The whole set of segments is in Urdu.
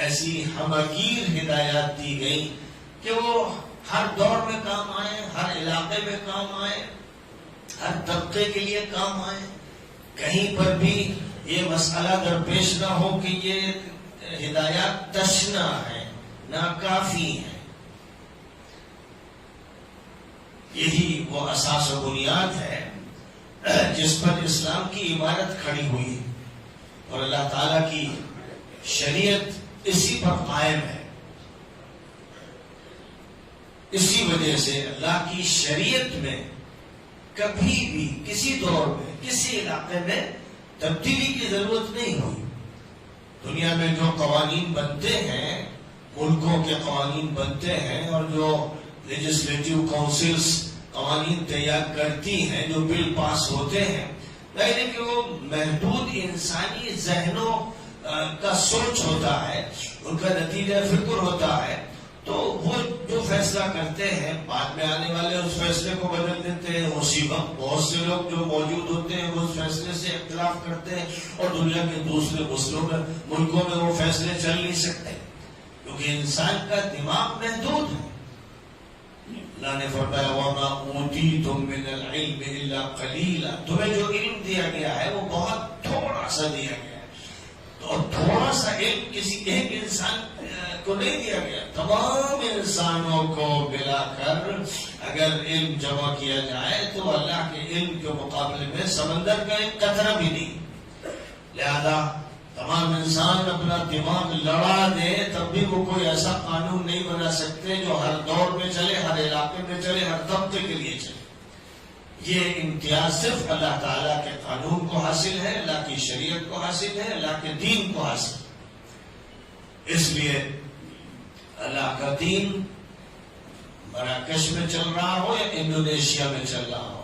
ایسی ہمگیر ہدایات دی گئی کہ وہ ہر دور میں کام آئے، ہر علاقے میں کام آئے، ہر طبقے کے لیے کام آئے. کہیں پر بھی یہ مسئلہ درپیش نہ ہو کہ یہ ہدایات تشنا ہے، ناکافی ہے. یہی وہ اساس و بنیاد ہے جس پر اسلام کی عمارت کھڑی ہوئی ہے، اور اللہ تعالیٰ کی شریعت اسی پر قائم ہے. اسی وجہ سے اللہ کی شریعت میں کبھی بھی کسی دور میں کسی علاقے میں تبدیلی کی ضرورت نہیں ہوئی. دنیا میں جو قوانین بنتے ہیں، ملکوں کے قوانین بنتے ہیں، اور جو لیجسلیٹو کونسلز قوانین تیار کرتی ہیں، جو بل پاس ہوتے ہیں، لیکن کہ وہ محدود انسانی ذہنوں کا سوچ ہوتا ہے، ان کا نتیجہ فکر ہوتا ہے. تو وہ جو فیصلہ کرتے ہیں، بعد میں آنے والے اس فیصلے کو بدل دیتے ہیں. اسی وقت بہت سے لوگ جو موجود ہوتے ہیں وہ اس فیصلے سے اختلاف کرتے ہیں، اور دنیا کے دوسرے ملکوں میں وہ فیصلے چل نہیں سکتے، کیونکہ انسان کا دماغ محدود ہے. اللہ نے فرمایا وَمَا أُوتِيتُم مِّنَ الْعِلْمِ إِلَّا قَلِيلًا، تمہیں جو علم دیا گیا ہے وہ بہت تھوڑا سا دیا گیا ہے. تو تھوڑا سا علم کسی ایک انسان کو نہیں دیا گیا، تمام انسانوں کو ملا کر اگر علم جمع کیا جائے تو اللہ کے علم کے مقابلے میں سمندر کا ایک قطرہ بھی نہیں. لہذا تمام انسان اپنا دماغ لڑا دے تب بھی وہ کوئی ایسا قانون نہیں بنا سکتے جو ہر دور میں چلے، ہر علاقے میں چلے، ہر طبقے کے لیے چلے. یہ امتیاز صرف اللہ تعالیٰ کے قانون کو حاصل ہے، اللہ کی شریعت کو حاصل ہے، اللہ کے دین کو حاصل ہے. اس لیے اللہ کا دین مراکش میں چل رہا ہو یا انڈونیشیا میں چل رہا ہو،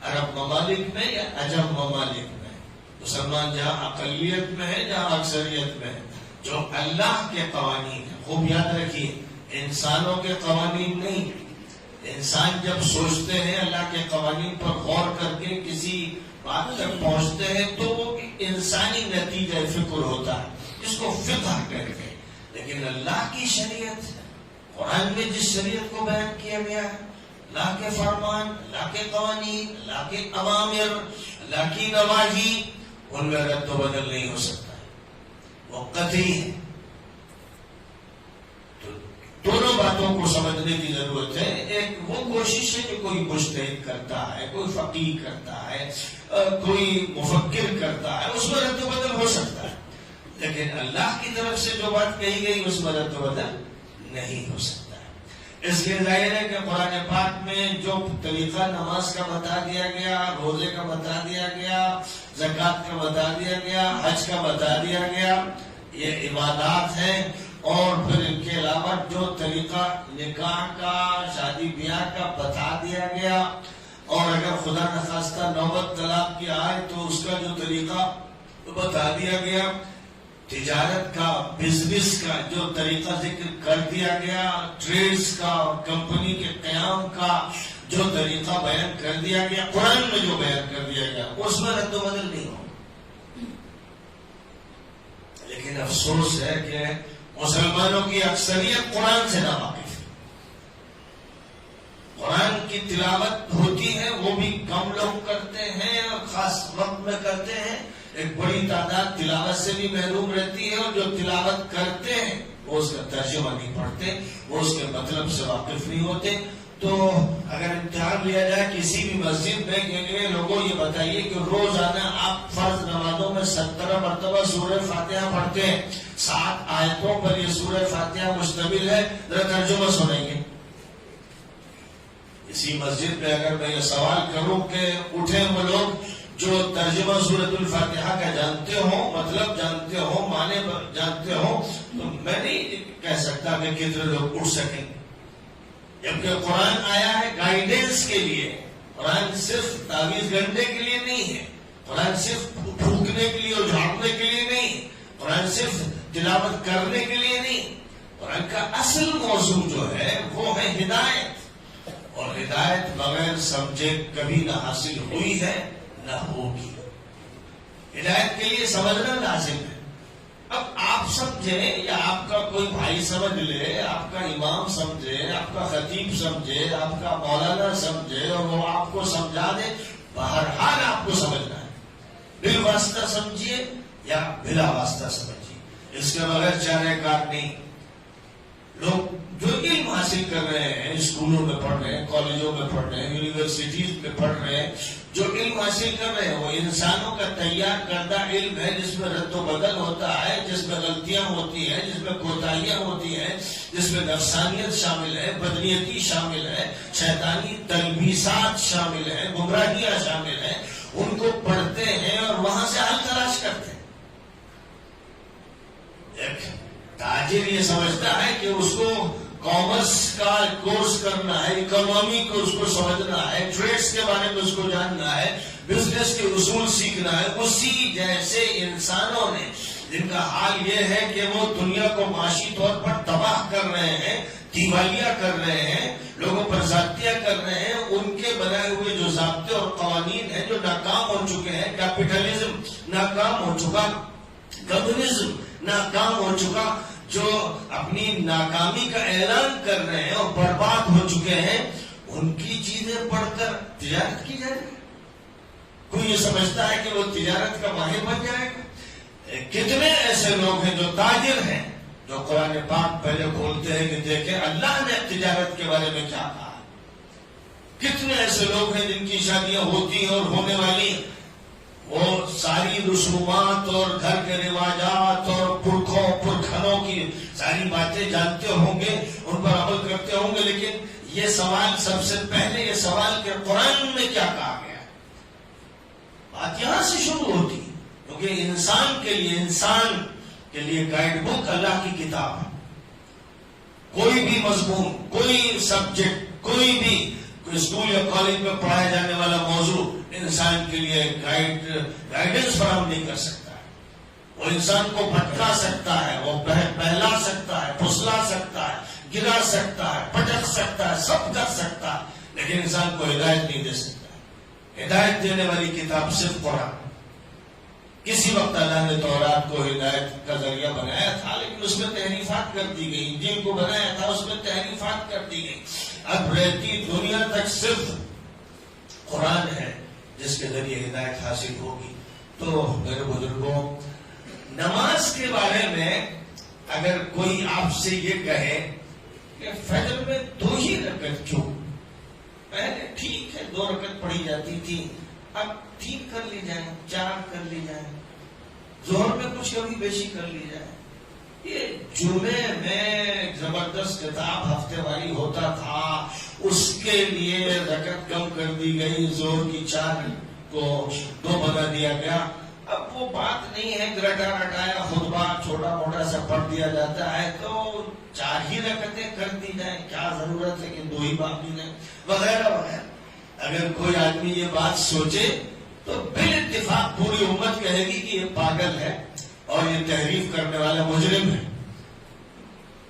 عرب ممالک میں یا عجم ممالک میں، مسلمان جہاں اقلیت میں ہے جہاں اکثریت میں ہے، جو اللہ کے قوانین ہیں. خوب یاد رکھیے، انسانوں کے قوانین نہیں. انسان جب سوچتے ہیں اللہ کے قوانین پر غور کر کے کسی بات تک پہنچتے ہیں تو وہ انسانی نتیجہ فکر ہوتا ہے، جس کو فقہ کہتے ہیں. لیکن اللہ کی شریعت، قرآن میں جس شریعت کو بیان کیا گیا ہے، اللہ کے فرمان، اللہ کے قوانین، اللہ کے اوامر، اللہ کی نواہی، ان میں رد و بدل نہیں ہو سکتا ہے، وہ قطعی ہے. تو دونوں باتوں کو سمجھنے کی ضرورت ہے. ایک وہ کوشش ہے جو کوئی مجتہد کرتا ہے، کوئی فقیہ کرتا ہے، کوئی مفکر کرتا ہے، اس میں رد و بدل ہو سکتا ہے. لیکن اللہ کی طرف سے جو بات کہی گئی اس میں رد و بدل نہیں ہو سکتا. اس لیے ظاہر ہے کہ قرآن پاک میں جو طریقہ نماز کا بتا دیا گیا، روزے کا بتا دیا گیا، زکوٰۃ کا بتا دیا گیا، حج کا بتا دیا گیا، یہ عبادات ہیں. اور پھر ان کے علاوہ جو طریقہ نکاح کا، شادی بیاہ کا بتا دیا گیا، اور اگر خدا نخواستہ نوبت طلاق کی آئے تو اس کا جو طریقہ بتا دیا گیا، تجارت کا، بزنس کا جو طریقہ ذکر کر دیا گیا، ٹریڈز کا، کمپنی کے قیام کا جو طریقہ بیان کر دیا گیا، قرآن میں جو بیان کر دیا گیا اس میں رد و بدل نہیں ہو. لیکن افسوس ہے کہ مسلمانوں کی اکثریت قرآن سے ناواقف ہے. قرآن کی تلاوت ہوتی ہے وہ بھی کم لوگ کرتے ہیں اور خاص وقت میں کرتے ہیں. ایک بڑی تعداد تلاوت سے بھی محروم رہتی ہے، اور جو تلاوت کرتے ہیں وہ اس کا ترجمہ نہیں پڑھتے، وہ اس کے مطلب سے واقف نہیں ہوتے. تو اگر امتحان لیا جائے کسی بھی مسجد میں کہ لوگوں یہ بتائیے کہ روزانہ آپ فرض نمازوں میں 17 مرتبہ سورہ فاتحہ پڑھتے ہیں، 7 آیتوں پر یہ سورہ فاتحہ مشتمل ہے، ذرا ترجمہ سنائیے. اسی مسجد میں اگر میں یہ سوال کروں کہ اٹھے وہ لوگ جو ترجمہ سورۃ الفاتحہ کا جانتے ہو، مطلب جانتے ہو، معنی جانتے ہو، تو میں نہیں کہہ سکتا کہ کتنے لوگ اٹھ سکیں. جبکہ قرآن آیا ہے گائیڈنس کے لیے. قرآن صرف تعویذ گھنٹے کے لیے نہیں ہے، قرآن صرف پھونکنے کے لیے اور جھاڑنے کے لیے نہیں، قرآن صرف تلاوت کرنے کے لیے نہیں. قرآن کا اصل موضوع جو ہے وہ ہے ہدایت، اور ہدایت بغیر سمجھے کبھی نہ حاصل ہوئی ہے نہ ہوگی. ہدایت کے لیے سمجھنا لازم ہے. اب آپ سمجھیں یا آپ کا کوئی بھائی سمجھ لے، آپ کا امام سمجھے، آپ کا خطیب سمجھے، آپ کا مولانا سمجھے اور وہ آپ کو سمجھا دے، بہرحال آپ کو سمجھنا ہے، بالواسطہ سمجھیے یا بلا واسطہ سمجھیے، اس کے بغیر چارہ کار نہیں۔ لوگ جو علم حاصل کر رہے ہیں، اسکولوں میں پڑھ رہے ہیں، کالجوں میں پڑھ رہے ہیں، یونیورسٹیز میں پڑھ رہے ہیں، جو علم حاصل کر رہے ہیں وہ انسانوں کا تیار کردہ علم ہے، جس میں رد و بدل ہوتا ہے، جس میں غلطیاں ہوتی ہیں، جس میں کوتاہیاں ہوتی ہیں، جس میں نفسانیت شامل ہے، بدنیتی شامل ہے، شیطانی تلبیسات شامل ہے، گمراہیاں شامل ہیں، ان کو پڑھتے ہیں اور وہاں سے حل تلاش کرتے ہیں۔ ایک تاجر یہ سمجھتا ہے کہ اس کو کامرس کا کورس کرنا ہے، اکنامی کو اس کو سمجھنا ہے، ٹریڈز کے بارے میں اس کو جاننا ہے، بزنس کے اصول سیکھنا ہے، اسی جیسے انسانوں نے جن کا حال یہ ہے کہ وہ دنیا کو معاشی طور پر تباہ کر رہے ہیں، دیوالیہ کر رہے ہیں، لوگوں پر ضابطہ کر رہے ہیں، ان کے بنائے ہوئے جو ضابطے اور قوانین ہیں جو ناکام ہو چکے ہیں، کیپٹلزم ناکام ہو چکا، کمیونزم ناکام ہو چکا، جو اپنی ناکامی کا اعلان کر رہے ہیں اور برباد ہو چکے ہیں، ان کی چیزیں پڑھ کر تجارت کی جائے گی۔ کوئی یہ سمجھتا ہے کہ وہ تجارت کا ماہر بن جائے گا؟ کتنے ایسے لوگ ہیں جو تاجر ہیں، جو قرآن پاک پہلے کھولتے ہیں کہ دیکھیں اللہ نے تجارت کے بارے میں کیا کہا۔ کتنے ایسے لوگ ہیں جن کی شادیاں ہوتی ہیں اور ہونے والی، وہ ساری رسومات اور گھر کے رواجات اور پرکھوں پرکھنوں کی ساری باتیں جانتے ہوں گے، ان پر عمل کرتے ہوں گے، لیکن یہ سوال سب سے پہلے یہ سوال کہ قرآن میں کیا کہا گیا ہے، بات یہاں سے شروع ہوتی ہے، کیونکہ انسان کے لیے گائیڈ بک اللہ کی کتاب ہے۔ کوئی بھی مضمون، کوئی سبجیکٹ، کوئی بھی اسکول یا کالج میں پڑھایا جانے والا موضوع انسان کے لیے گائیڈنس فراہم نہیں کر سکتا ہے۔ وہ انسان کو بھٹکا سکتا ہے، وہ بہلا سکتا ہے، پھسلا سکتا ہے، گرا سکتا ہے، پٹک سکتا ہے، سب کر سکتا ہے، لیکن انسان کو ہدایت نہیں دے سکتا ہے۔ ہدایت دینے والی کتاب صرف قرآن۔ کسی وقت اللہ نے تورات کو ہدایت کا ذریعہ بنایا تھا، لیکن اس میں تحریفات کر دی گئی، انجیل کو بنایا تھا، اس میں تحریفات کر دی گئی۔ اب رہتی دنیا تک صرف قرآن ہے جس کے ذریعے ہدایت حاصل ہوگی۔ تو میرے بزرگوں، نماز کے بارے میں اگر کوئی آپ سے یہ کہے کہ فجر میں 2 ہی رکعت کیوں؟ پہلے ٹھیک ہے 2 رکعت پڑھی جاتی تھی، اب 3 کر لی جائیں، 4 کر لی جائیں، ظہر میں کچھ کمی بیشی کر لی جائے۔ یہ جمعے میں زبردست کتاب ہفتے واری ہوتا تھا، اس کے لیے رکعت کم کر دی گئی، ظہر کی 4 کو 2 بنا دیا گیا۔ اب وہ بات نہیں ہے، گرٹا رٹایا خطبہ چھوٹا موٹا سا پڑھ دیا جاتا ہے تو 4 ہی رکعتیں کر دی جائیں، کیا ضرورت ہے کہ 2 ہی باقی رہیں، وغیرہ وغیرہ۔ اگر کوئی آدمی یہ بات سوچے تو بال اتفاق پوری امت کہے گی کہ یہ پاگل ہے اور یہ تحریف کرنے والا مجرم ہے۔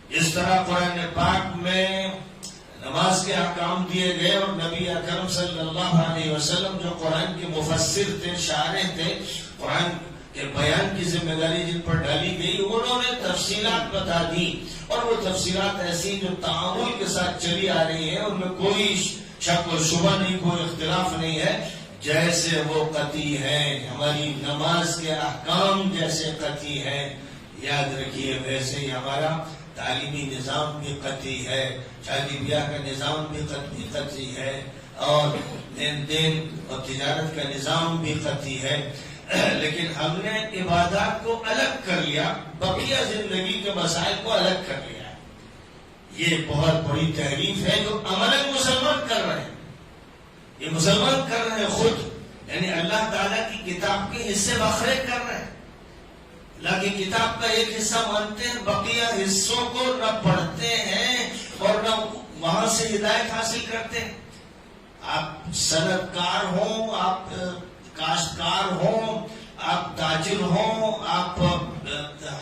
اس طرح قرآن پاک میں نماز کے احکام دیے گئے اور نبی اکرم صلی اللہ علیہ وسلم جو قرآن کے مفسر تھے، شارح تھے، قرآن کے بیان کی ذمہ داری جن پر ڈالی گئی، انہوں نے تفصیلات بتا دی، اور وہ تفصیلات ایسی جو تعامل کے ساتھ چلی آ رہی ہیں، ان میں کوئی شک و شبہ نہیں، کوئی اختلاف نہیں ہے، جیسے وہ قطعی ہے، ہماری نماز کے احکام جیسے قطعی ہے، یاد رکھیے ویسے ہی ہمارا تعلیمی نظام بھی قطعی ہے، شادی بیاہ کا نظام بھی قطعی ہے، اور لین دین اور تجارت کا نظام بھی قطعی ہے، لیکن ہم نے عبادات کو الگ کر لیا، بقیہ زندگی کے مسائل کو الگ کر لیا۔ یہ بہت بڑی تحریف ہے جو عملاً مسلمان کر رہے ہیں، یہ مسلمان کر رہے ہیں خود، یعنی اللہ تعالیٰ کی کتاب کے حصے بکھرے کر رہے ہیں، اللہ کی کتاب کا ایک حصہ مانتے ہیں، بقیہ حصوں کو نہ پڑھتے ہیں اور نہ وہاں سے ہدایت حاصل کرتے ہیں۔ آپ صنعت کار ہوں، آپ کاشتکار ہوں، آپ تاجر ہوں، آپ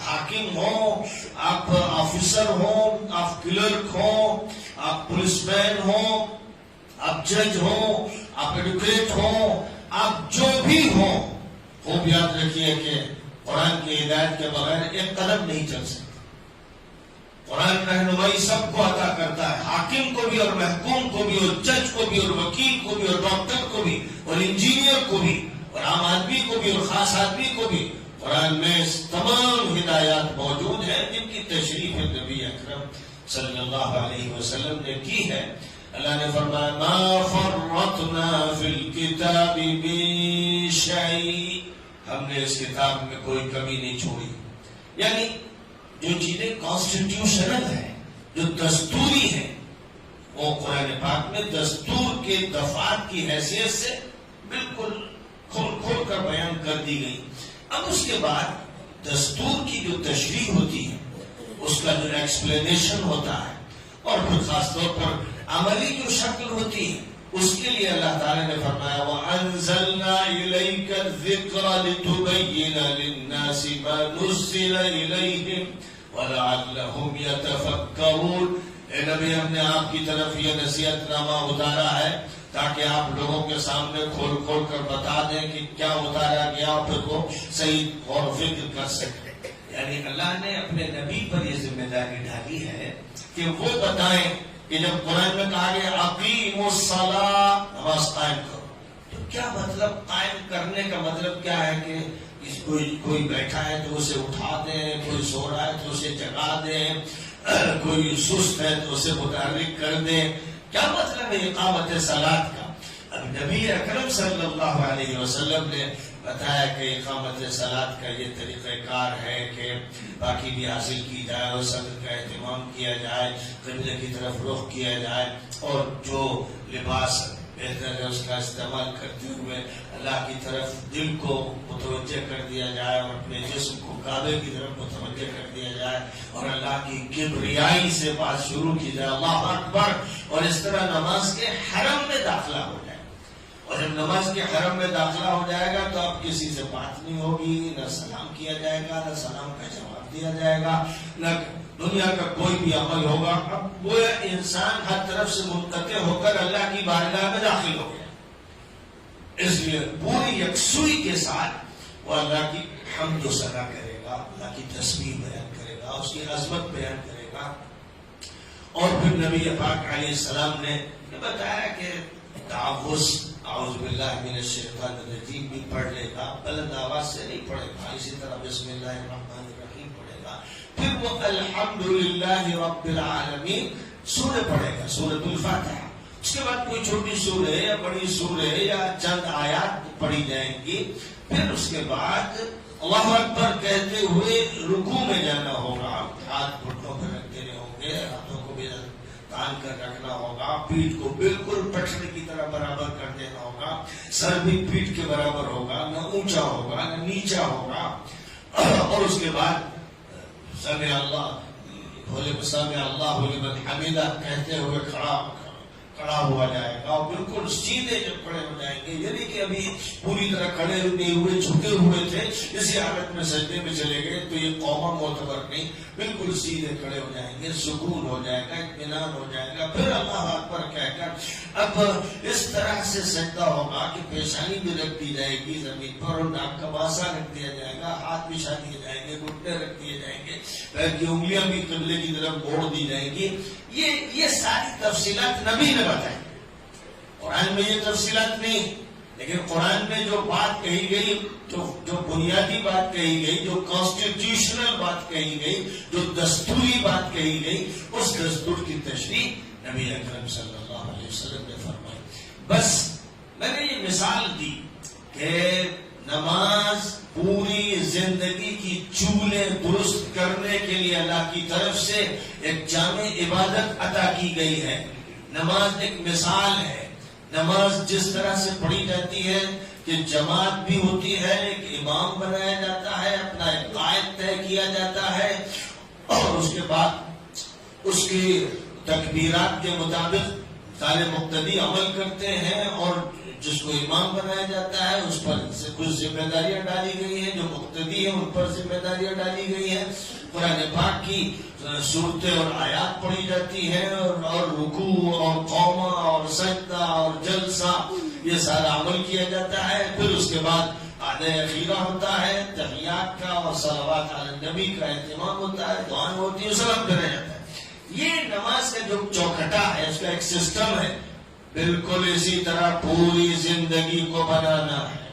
حاکم ہوں، آپ آفیسر ہوں، آپ کلرک ہوں، آپ پولیس مین ہوں، آپ جج ہوں، آپ ایڈوکیٹ ہوں، آپ جو بھی ہوں، خوب یاد رکھیے کہ قرآن کی ہدایت کے بغیر ایک قدم نہیں چل سکتا۔ قرآن رہنمائی سب کو عطا کرتا ہے، حاکم کو بھی اور محکوم کو بھی اور جج کو بھی اور وکیل کو بھی اور ڈاکٹر کو بھی اور انجینئر کو بھی اور عام آدمی کو بھی اور خاص آدمی کو بھی۔ قرآن میں تمام ہدایات موجود ہیں جن کی تشریح نبی اکرم صلی اللہ علیہ وسلم نے کی ہے۔ اللہ نے فرمایا ما فرطنا فی الکتاب من شیء، ہم نے اس کتاب میں کوئی کمی نہیں چھوڑی۔ یعنی جو چیزیں کانسٹیٹیوشنل ہیں، جو دستوری ہیں، وہ قرآن پاک میں دستور کے دفعات کی حیثیت سے بالکل کھول کر بیان کر دی گئی۔ اب اس کے بعد دستور کی جو تشریح ہوتی ہے، اس کا جو ایکسپلینیشن ہوتا ہے، اور پھر خاص طور پر عملی جو شکل ہوتی ہے، اس کے لیے اللہ تعالی نے فرمایا وَأَنزَلْنَا إِلَيْكَ الذِّكْرَ لِتُبَيِّنَ لِلنَّاسِ مَا نُزِّلَ إِلَيْهِمْ وَلَعَلَّهُمْ يَتَفَكَّرُونَ۔ اے نبی، ہم نے آپ کی طرف یہ نصیحت نامہ اتارا ہے تاکہ آپ لوگوں کے سامنے کھول کھول کر بتا دیں کہ کیا اتارا گیا، پھر وہ صحیح غور و فکر کر سکے۔ یعنی اللہ نے اپنے نبی پر یہ ذمہ داری ڈالی ہے کہ وہ بتائیں کہ جب قرآن میں کہا گیا اقیموا الصلاۃ، نماز قائم کرو، تو کیا مطلب قائم کرنے کا مطلب کیا ہے کہ کوئی بیٹھا ہے تو اسے اٹھا دیں، کوئی سو رہا ہے تو اسے جگا دیں، کوئی سست ہے تو اسے متحرک کر دیں، کیا مطلب ہے اقامت صلاۃ کا؟ اب نبی اکرم صلی اللہ علیہ وسلم نے بتایا کہ اقامت صلاۃ کا یہ طریقہ کار ہے کہ باقی بھی حاصل کی جائے اور صدر کا اہتمام کیا جائے، قبلے کی طرف رخ کیا جائے، اور جو لباس بہتر ہے اس کا استعمال کرتے ہوئے اللہ کی طرف دل کو متوجہ کر دیا جائے اور اپنے جسم کو کعبے کی طرف متوجہ کر دیا جائے، اور اللہ کی کبریائی سے بات شروع کی جائے، اللہ اکبر، اور اس طرح نماز کے حرم میں داخلہ ہو جائے۔ اور جب نماز کے حرم میں داخلہ ہو جائے گا تو اب کسی سے بات نہیں ہوگی، نہ سلام کیا جائے گا، نہ سلام کا جواب دیا جائے گا، نہ دنیا کا کوئی بھی عمل ہوگا۔ اب وہ انسان ہر طرف سے منقطع ہو کر اللہ کی بارگاہ میں داخل ہو گیا۔ اس لیے پوری یکسوئی کے ساتھ وہ اللہ کی حمد و ثنا کرے گا، اللہ کی تسبیح بیان کرے گا، اس کی عظمت بیان کرے گا۔ اور پھر نبی پاک علیہ السلام نے بتایا کہ تعوذ اعوذ باللہ من الشیطان الرجیم بھی پڑھ لے گا، بلند آواز سے نہیں پڑھے گا، اسی طرح بسم اللہ الرحمن الرحیم پڑھے گا، پھر وہ الحمدللہ رب العالمین سورہ پڑھے گا، سورۃ الفاتحہ۔ اس کے بعد کوئی چھوٹی سورہ یا بڑی سورہ یا چند آیات پڑھی جائیں گی، پھر اس کے بعد اللہ اکبر کہتے ہوئے رکوع میں جانا ہوگا، ہاتھ گھٹنوں پر رکھ دینے ہوں گے، ہاتھوں کو بھی تان کر رکھنا ہوگا، پیٹھ کو بالکل پٹھنے کی طرح برابر کر دینا ہوگا، سر بھی پیٹھ کے برابر ہوگا، نہ اونچا ہوگا نہ نیچا ہوگا، اور اس کے بعد سمع اللہ لمن حمدہ کہتے ہوئے کھڑا ہوا جائے گا، اور بالکل سیدھے جب کھڑے ہو جائیں گے، یعنی کہ ابھی پوری طرح کھڑے نہیں ہوئے، جھکے ہوئے تھے، اسی حالت میں سجدے میں چلے گئے تو یہ قوما معتبر نہیں، بالکل سیدھے کھڑے ہو جائیں گے، سکون ہو جائے گا، اطمینان ہو جائے گا، پھر اللہ اکبر کہہ کر اب اس طرح سے سجدہ ہوگا کہ پیشانی بھی رکھ دی جائے گی زمین پر، اور ناک کا واسطہ رکھ دیا جائے گا، ہاتھ بچھا دیے جائیں گے، گھٹنے رکھ دیے جائیں گے، پیر کی انگلیاں بھی قبلے کی طرف موڑ دی جائیں گی۔ یہ ساری تفصیلات نبی نے بتائی، قرآن میں یہ تفصیلات نہیں، لیکن قرآن میں جو بات کہی گئی، جو بنیادی بات کہی گئی، جو کانسٹیٹیوشنل بات کہی گئی، جو دستوری بات کہی گئی، اس دستور کی تشریح نبی اکرم صلی اللہ علیہ وسلم نے فرمائی۔ بس میں نے یہ مثال دی کہ نماز پوری زندگی کی چولیں درست کرنے کے لیے اللہ کی طرف سے ایک جامع عبادت عطا کی گئی ہے۔ نماز ایک مثال ہے، نماز جس طرح سے پڑھی جاتی ہے کہ جماعت بھی ہوتی ہے، ایک امام بنایا جاتا ہے، اپنا ایک قائد طے کیا جاتا ہے، اور اس کے بعد اس کی تکبیرات کے مطابق سارے مقتدی عمل کرتے ہیں، اور جس کو امام بنایا جاتا ہے اس پر کچھ ذمہ داریاں ڈالی گئی ہیں، جو مقتدی ہیں ان پر ذمہ داریاں ڈالی گئی ہیں، قرآن پاک کی صورتیں اور آیات پڑھی جاتی ہیں، اور رکوع اور قومہ اور سجدہ اور جلسہ یہ سارا عمل کیا جاتا ہے۔ پھر اس کے بعد بعد اخیرہ ہوتا ہے، تحیات کا اور صلوات علی النبی کا اہتمام ہوتا ہے، دعائیں ہوتی ہیں، سلام پھیرا جاتا ہے۔ یہ نماز کا جو چوکھٹا ہے، اس کا ایک سسٹم ہے، بالکل اسی طرح پوری زندگی کو بنانا ہے۔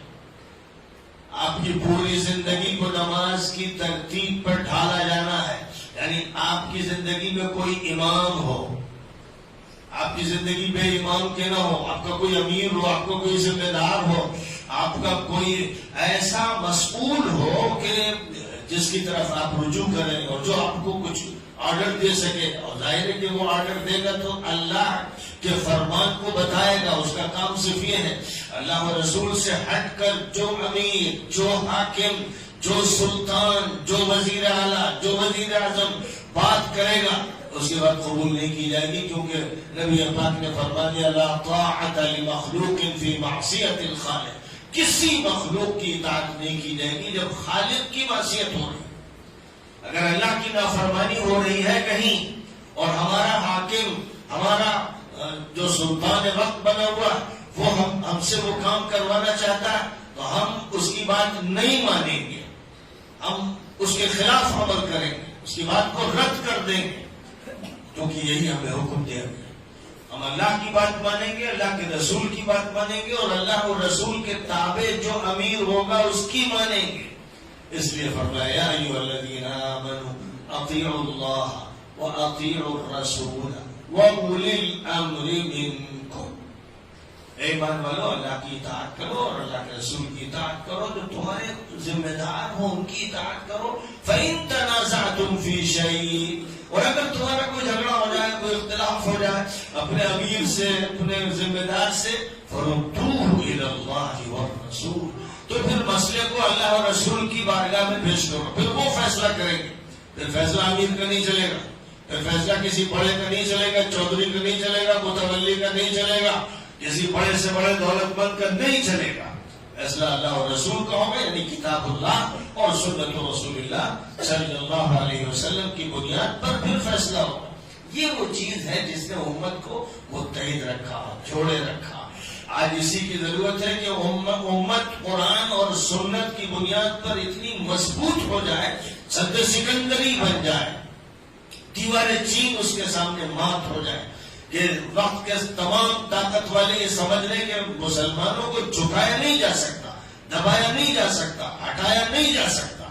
آپ کی پوری زندگی کو نماز کی ترتیب پر ڈھالا جانا ہے۔ یعنی آپ کی زندگی میں کوئی امام ہو، آپ کی زندگی بے امام کے نہ ہو، آپ کا کوئی امیر ہو، آپ کا کوئی ذمہ دار ہو، آپ کا کوئی ایسا مسئول ہو کہ جس کی طرف آپ رجوع کریں اور جو آپ کو کچھ آرڈر دے سکے، اور ظاہر ہے کہ وہ آرڈر دے گا تو اللہ کے فرمان کو بتائے گا۔ اس کا کام صرف یہ ہے، اللہ و رسول سے ہٹ کر جو امیر، جو حاکم، جو سلطان، جو وزیر اعلیٰ، جو وزیر اعظم بات کرے گا، اس کے بعد قبول نہیں کی جائے گی، کیونکہ نبی پاک نے فرما دیا لا طاعت لمخلوق فی معصیت الخالق، کسی مخلوق کی اطاعت نہیں کی جائے گی جب خالق کی معصیت ہو رہی ہے۔ اگر اللہ کی نافرمانی ہو رہی ہے کہیں اور ہمارا حاکم، ہمارا جو سلطان وقت بنا ہوا وہ ہم سے وہ کام کروانا چاہتا ہے تو ہم اس کی بات نہیں مانیں گے، ہم اس کے خلاف عمل کریں گے، اس کی بات کو رد کر دیں گے، کیونکہ یہی ہمیں حکم دیا گیا۔ ہم اللہ کی بات مانیں گے، اللہ کے رسول کی بات مانیں گے، اور اللہ اور رسول کے تابع جو امیر ہوگا اس کی مانیں گے۔ اس لیے فرمایا یا ایھا الذین آمنوا اطیعوا اللہ واطیعوا الرسول واولی الامر منکم۔ اے ایمان والو، اللہ کی اطاعت کرو اور اللہ کے رسول کی اطاعت کرو، جو تمہارے ذمہ دار ہو ان کی اطاعت کرو۔ فإن تنازعتم فی شیء، اور اگر تمہارا کوئی جھگڑا ہو جائے، کوئی اختلاف ہو جائے اپنے امیر سے، اپنے ذمہ دار سے، فردوہ الی اللہ والرسول، تو پھر مسئلے کو اللہ اور رسول کی بارگاہ میں پیش کرو، پھر وہ فیصلہ کریں گے۔ پھر فیصلہ امیر کا نہیں چلے گا، پھر فیصلہ کسی بڑے کا نہیں چلے گا، چودھری کا نہیں چلے گا، متولی کا نہیں چلے گا، کسی بڑے سے بڑے دولت مند کا نہیں چلے گا۔ فیصلہ اللہ اور رسول کا ہوگا، یعنی کتاب اللہ اور سنت رسول اللہ صلی اللہ علیہ وسلم کی بنیاد پر پھر فیصلہ ہوگا۔ یہ وہ چیز ہے جس نے امت کو متحد رکھا، جوڑے رکھا۔ آج اسی کی ضرورت ہے کہ امت قرآن اور سنت کی بنیاد پر اتنی مضبوط ہو جائے، سد سکندری بن جائے، دیوار چین اس کے سامنے مات ہو جائے، کہ وقت کے تمام طاقت والے یہ سمجھ لیں کہ مسلمانوں کو جھکایا نہیں جا سکتا، دبایا نہیں جا سکتا، ہٹایا نہیں جا سکتا۔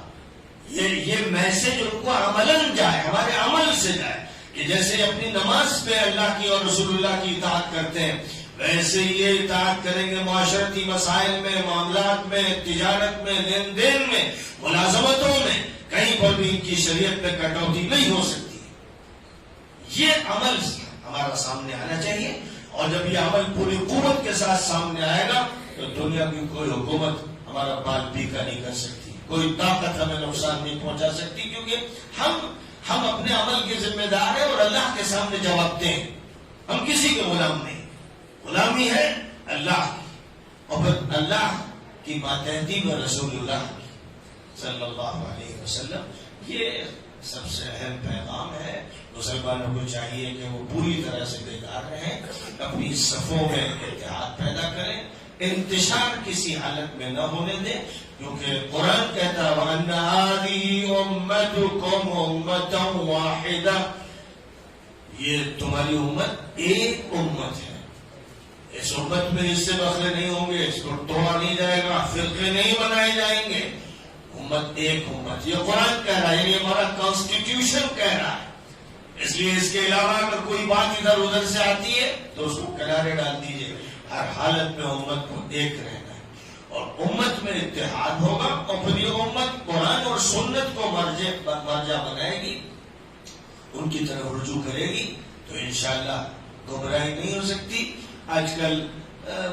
یہ میسج ان کو عملاً جائے، ہمارے عمل سے جائے، کہ جیسے اپنی نماز پہ اللہ کی اور رسول اللہ کی اطاعت کرتے ہیں، ویسے یہ اطاعت کریں گے معاشرتی مسائل میں، معاملات میں، تجارت میں، لین دین میں، ملازمتوں میں، کہیں پر بھی ان کی شریعت میں کٹوتی نہیں ہو سکتی۔ یہ عمل ہمارا سامنے آنا چاہیے، اور جب یہ عمل پوری قوت کے ساتھ سامنے آئے گا تو دنیا کی کوئی حکومت ہمارا بال پیکا نہیں کر سکتی، کوئی طاقت ہمیں نقصان نہیں پہنچا سکتی، کیونکہ ہم اپنے عمل کے ذمہ دار ہیں اور اللہ کے سامنے جواب دیں۔ ہم کسی کے غلام نہیں، غلامی ہے اللہ کی، اور پھر اللہ کی ماتحتی و رسول اللہ کی صلی اللہ علیہ وسلم۔ یہ سب سے اہم پیغام ہے۔ مسلمانوں کو چاہیے کہ وہ پوری طرح سے بیدار رہیں، اپنی صفوں میں اتحاد پیدا کریں، انتشار کسی حالت میں نہ ہونے دیں، کیونکہ قرآن کہتا ہے وَأَنَّ هَٰذِهِ أُمَّتُكُمْ أُمَّةً وَاحِدَةً، یہ تمہاری امت ایک امت ہے، اس امت میں اس سے بخلے نہیں ہوں گے، اس کو توڑا نہیں جائے گا، فرقے نہیں بنائے جائیں گے، امت ایک امت۔ یہ قرآن کہہ رہا ہے، یعنی ہمارا کانسٹیٹیوشن کہہ رہا ہے۔ اس لیے اس کے علاوہ اگر کوئی بات ادھر ادھر سے آتی ہے تو اس کو کنارے ڈال دیجیے۔ ہر حالت میں امت کو ایک رہنا ہے، اور امت میں اتحاد ہوگا، اور پھر یہ امت قرآن اور سنت کو مرجع بنائے گی، ان کی طرف رجوع کرے گی، تو انشاءاللہ گمراہی نہیں ہو سکتی۔ آج کل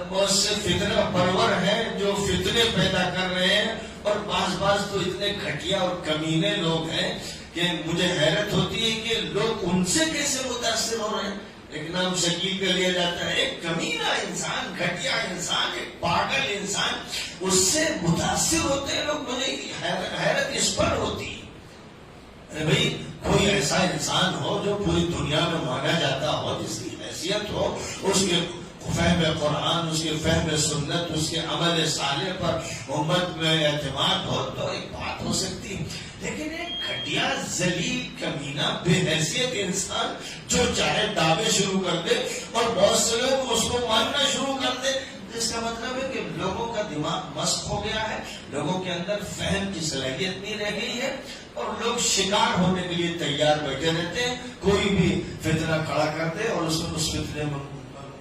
بہت سے فتنہ پرور ہیں جو فتنے پیدا کر رہے ہیں، اور بعض تو اتنے گھٹیا اور کمینے لوگ ہیں کہ مجھے حیرت ہوتی ہے کہ لوگ ان سے کیسے متاثر ہو رہے ہیں۔ ایک نام شکیل کا لیا جاتا ہے، ایک کمینہ انسان، گھٹیا انسان، ایک پاگل انسان، اس سے متاثر ہوتے ہیں لوگ۔ مجھے حیرت اس پر ہوتی ہے، بھئی کوئی ایسا انسان ہو جو پوری دنیا میں مانا جاتا ہو، جس کی حیثیت ہو، اس کے فہم قرآن، اس کے فہم سنت، اس کے عمل صالح پر امت میں اعتماد ہو تو ایک بات ہو سکتی ہے، لیکن ایک گھٹیا ذلیل کمینہ بے حیثیت انسان جو چاہے دعوے شروع کر دے اور بہت سے لوگ اس کو ماننا شروع کر دے، اس کا مطلب ہے کہ لوگوں کا دماغ مسخ ہو گیا ہے، لوگوں کے اندر فہم کی صلاحیت نہیں رہ گئی ہے، اور لوگ شکار ہونے کے لیے تیار بیٹھے رہتے ہیں، کوئی بھی فتنہ کھڑا کر دے اور اس فتنے میں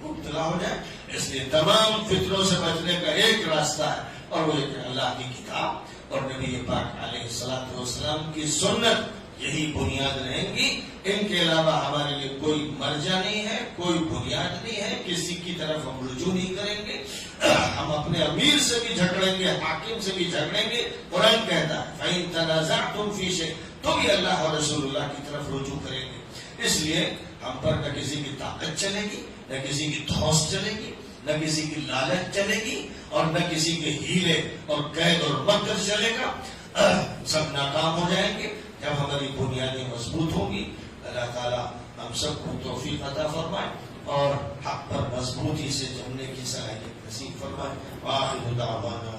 مبتلا ہو جائے۔ اس لیے تمام فتنوں سے بچنے کا ایک راستہ ہے، اور وہ ایک اللہ کی کتاب اور نبی پاک علیہ الصلوۃ والسلام کی سنت، یہی بنیاد رہیں گی۔ ان کے علاوہ ہمارے لیے کوئی مرجع نہیں ہے، کوئی بنیاد نہیں ہے، کسی کی طرف ہم رجوع نہیں کریں گے۔ ہم اپنے امیر سے بھی جھگڑیں گے، حاکم سے بھی جھگڑیں گے۔ قرآن کہتا ہے فَإِن تَنَازَعْتُمْ فِي شَيْءٍ، تو بھی اللہ اور رسول اللہ کی طرف رجوع کریں گے۔ اس لیے ہم پر نہ کسی کی طاقت چلے گی، نہ کسی کی دھوس چلے گی، نہ کسی کی لالچ چلے گی، اور نہ کسی کے ہیلے اور قید اور مکر چلے گا۔ سب ناکام ہو جائیں گے جب ہماری بنیادیں مضبوط ہوں گی۔ اللہ تعالیٰ ہم سب کو توفیق عطا فرمائے اور حق پر مضبوطی سے جمنے کی صلاحیت نصیب فرمائے۔ وآخر دعوانا